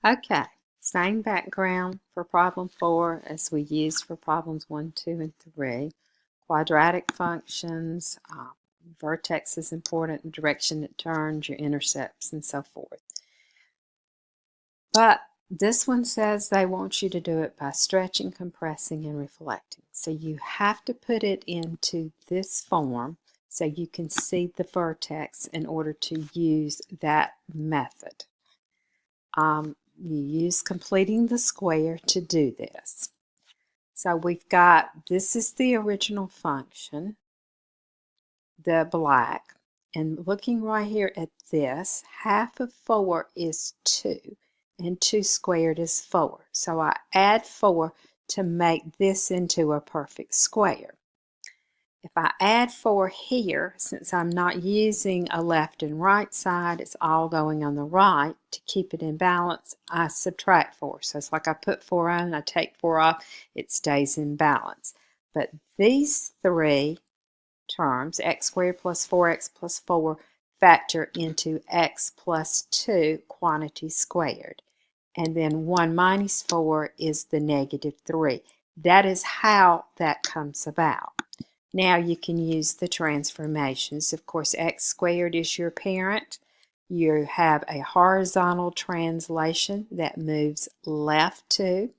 Okay, same background for problem 4 as we used for problems 1, 2, and 3. Quadratic functions, vertex is important, the direction it turns, your intercepts, and so forth. But this one says they want you to do it by stretching, compressing, and reflecting. So you have to put it into this form so you can see the vertex in order to use that method. You use completing the square to do this. So we've got, this is the original function, the black, and looking right here at this, half of 4 is 2, and 2 squared is 4. So I add 4 to make this into a perfect square. If I add 4 here, since I'm not using a left and right side, it's all going on the right to keep it in balance, I subtract 4. So it's like I put 4 on, I take 4 off, it stays in balance. But these three terms, x squared plus 4x plus 4, factor into x plus 2 quantity squared. And then 1 minus 4 is the negative 3. That is how that comes about. Now you can use the transformations. Of course, x squared is your parent. You have a horizontal translation that moves left 2.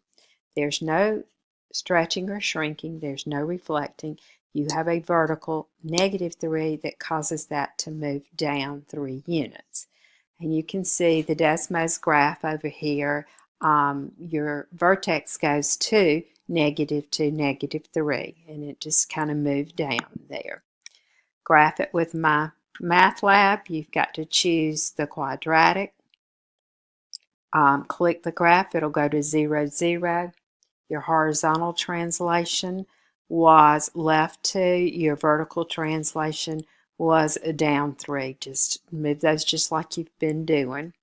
There's no stretching or shrinking. There's no reflecting. You have a vertical negative 3 that causes that to move down 3 units. And you can see the Desmos graph over here. Your vertex goes to negative 2, negative 3, and it just kind of moved down there. Graph it with my MATLAB. You've got to choose the quadratic. Click the graph, it'll go to 0, 0. Your horizontal translation was left 2. Your vertical translation was down 3. Just move those just like you've been doing.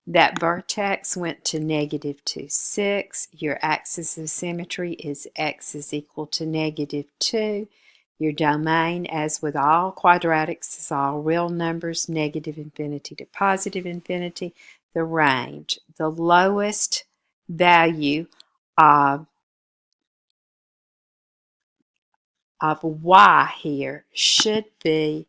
That vertex went to negative 2, 6. Your axis of symmetry is x is equal to negative 2. Your domain, as with all quadratics, is all real numbers, negative infinity to positive infinity. The range, the lowest value of y here should be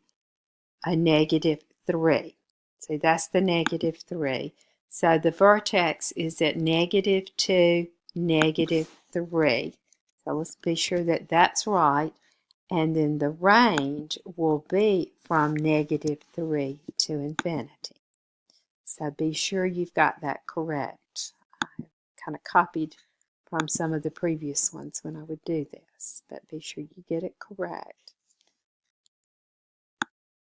a negative 3. See, that's the negative 3. So the vertex is at negative 2, negative 3. So let's be sure that that's right. And then the range will be from negative 3 to infinity. So be sure you've got that correct. I kind of copied from some of the previous ones when I would do this, but be sure you get it correct.